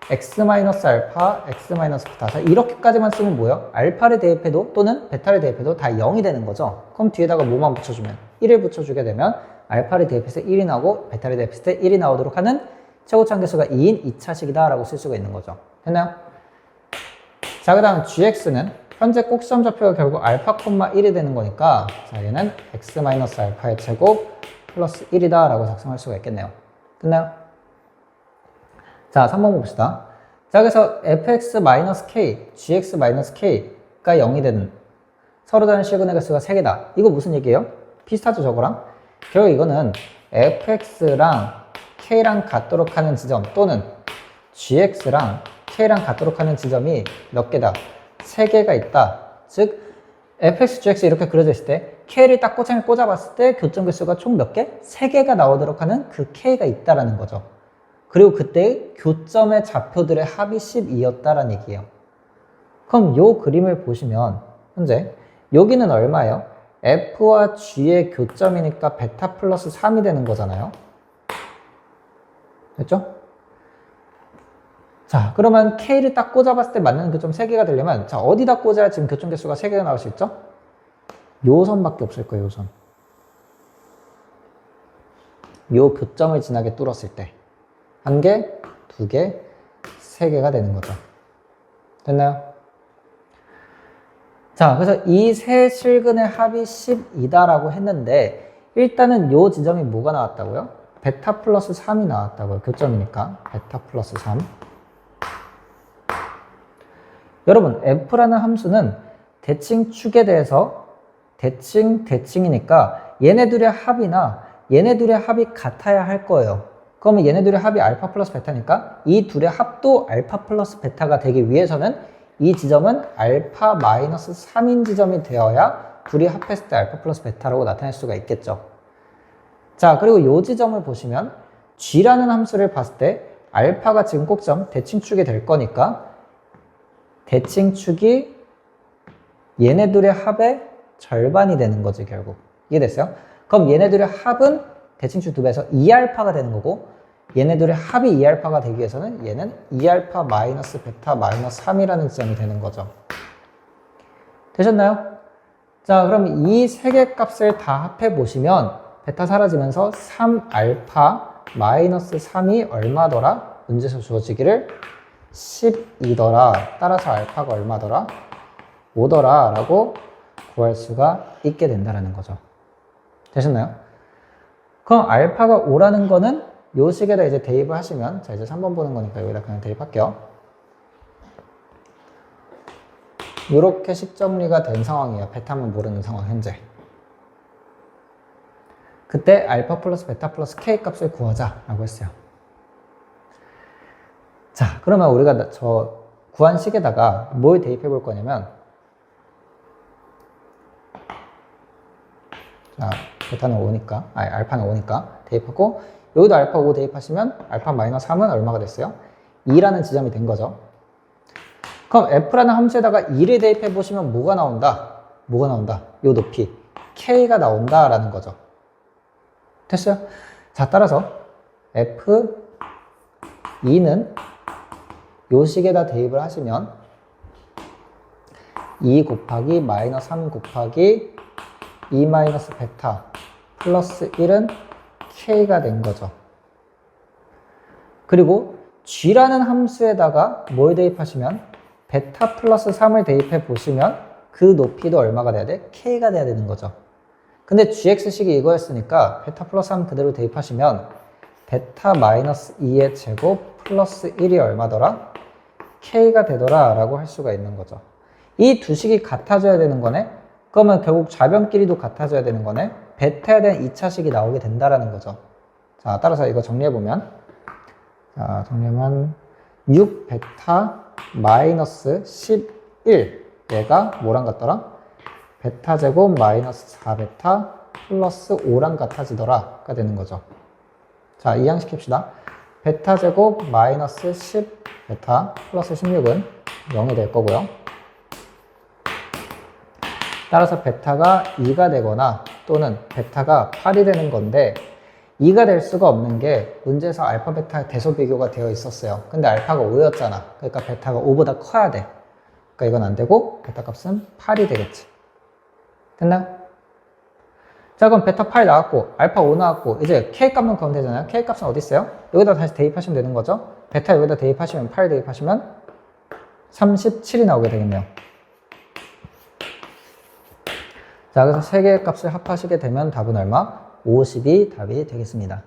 x-알파, x-베타. 자, 이렇게까지만 쓰면 뭐예요? 알파를 대입해도 또는 베타를 대입해도 다 0이 되는 거죠. 그럼 뒤에다가 뭐만 붙여주면 1을 붙여주게 되면 알파를 대입해서 1이 나오고 베타를 대입했을 때 1이 나오도록 하는 최고차함계수가 2인 2차식이다 라고 쓸 수가 있는 거죠. 됐나요? 자, 그 다음 gx는 현재 꼭지점 좌표가 결국 알파, 1이 되는 거니까 자, 얘는 x-알파의 제곱 플러스 1이다 라고 작성할 수가 있겠네요. 됐나요? 자, 3번 봅시다. 자, 그래서 fx-k, gx-k가 0이 되는 서로 다른 실근의 개수가 3개다. 이거 무슨 얘기예요? 비슷하죠, 저거랑? 결국 이거는 fx랑 k랑 같도록 하는 지점 또는 gx랑 k랑 같도록 하는 지점이 몇 개다? 3개가 있다. 즉 fx, gx 이렇게 그려져 있을 때 k를 딱 꼬챙이 꽂아봤을 때 교점 개수가 총 몇 개? 3개가 나오도록 하는 그 k가 있다라는 거죠. 그리고 그때 교점의 좌표들의 합이 12였다라는 얘기예요. 그럼 요 그림을 보시면 현재 여기는 얼마예요? f와 g의 교점이니까 베타 플러스 3이 되는 거잖아요. 됐죠? 자, 그러면 K를 딱 꽂아봤을 때 맞는 교점 3개가 되려면, 자, 어디다 꽂아야 지금 교점 개수가 3개가 나올 수 있죠? 요 선밖에 없을 거예요, 요 선. 요 교점을 지나게 뚫었을 때. 1개, 2개, 3개가 되는 거죠. 됐나요? 자, 그래서 이 세 실근의 합이 12다라고 했는데, 일단은 요 지점이 뭐가 나왔다고요? 베타 플러스 3이 나왔다고요. 교점이니까. 베타 플러스 3. 여러분, f라는 함수는 대칭축에 대해서 대칭이니까 얘네들의 합이나 얘네들의 합이 같아야 할 거예요. 그러면 얘네들의 합이 알파 플러스 베타니까 이 둘의 합도 알파 플러스 베타가 되기 위해서는 이 지점은 알파 마이너스 3인 지점이 되어야 둘이 합했을 때 알파 플러스 베타라고 나타낼 수가 있겠죠. 자, 그리고 이 지점을 보시면 g라는 함수를 봤을 때 알파가 지금 꼭점 대칭축이 될 거니까 대칭축이 얘네들의 합의 절반이 되는 거지, 결국. 이해됐어요? 그럼 얘네들의 합은 대칭축 2배에서 2알파가 되는 거고, 얘네들의 합이 2알파가 되기 위해서는 얘는 2알파 마이너스 베타 마이너스 3이라는 지점이 되는 거죠. 되셨나요? 자, 그럼 이 세 개 값을 다 합해 보시면 베타 사라지면서 3알파 마이너스 3이 얼마더라? 문제에서 주어지기를 12더라. 따라서 알파가 얼마더라? 5더라 라고 구할 수가 있게 된다는 거죠. 되셨나요? 그럼 알파가 5라는 거는 요 식에다 이제 대입을 하시면, 자, 이제 3번 보는 거니까 여기다 그냥 대입할게요. 요렇게 식정리가 된 상황이에요. 베타만 모르는 상황, 현재. 그때 알파 플러스 베타 플러스 k 값을 구하자 라고 했어요. 자, 그러면 우리가 저 구한 식에다가 뭘 대입해 볼 거냐면, 자, 베타는 5니까, 알파는 5니까 대입하고, 여기도 알파 5 대입하시면 알파 마이너스 3은 얼마가 됐어요? 2라는 지점이 된 거죠. 그럼 f라는 함수에다가 2를 대입해 보시면 뭐가 나온다? 뭐가 나온다? 요 높이 k가 나온다라는 거죠. 됐어요? 자, 따라서 f2는 요 식에다 대입을 하시면 2 곱하기 마이너스 3 곱하기 2 마이너스 베타 플러스 1은 k가 된 거죠. 그리고 g라는 함수에다가 뭘 대입하시면 베타 플러스 3을 대입해 보시면 그 높이도 얼마가 돼야 돼? k가 돼야 되는 거죠. 근데 gx식이 이거였으니까 베타 플러스 3 그대로 대입하시면 베타 마이너스 2의 제곱 플러스 1이 얼마더라? k가 되더라 라고 할 수가 있는 거죠. 이 두 식이 같아져야 되는 거네? 그러면 결국 좌변끼리도 같아져야 되는 거네? 베타에 대한 2차식이 나오게 된다라는 거죠. 자, 따라서 이거 정리해보면, 자, 정리하면 6베타 마이너스 11 얘가 뭐랑 같더라? 베타 제곱 마이너스 4베타 플러스 5랑 같아지더라가 되는 거죠. 자, 이항시킵시다. 베타 제곱 마이너스 10 베타 플러스 16은 0이 될 거고요. 따라서 베타가 2가 되거나 또는 베타가 8이 되는 건데 2가 될 수가 없는 게 문제에서 알파 베타 대소 비교가 되어 있었어요. 근데 알파가 5였잖아. 그러니까 베타가 5보다 커야 돼. 그러니까 이건 안 되고 베타 값은 8이 되겠지. 됐나요? 자, 그럼 베타 8 나왔고 알파 5 나왔고 이제 k 값만 구하면 되잖아요. k 값은 어디 있어요? 여기다 다시 대입하시면 되는 거죠. 베타 여기다 대입하시면 8 대입하시면 37이 나오게 되겠네요. 자, 그래서 세 개의 값을 합하시게 되면 답은 얼마? 50이 답이 되겠습니다.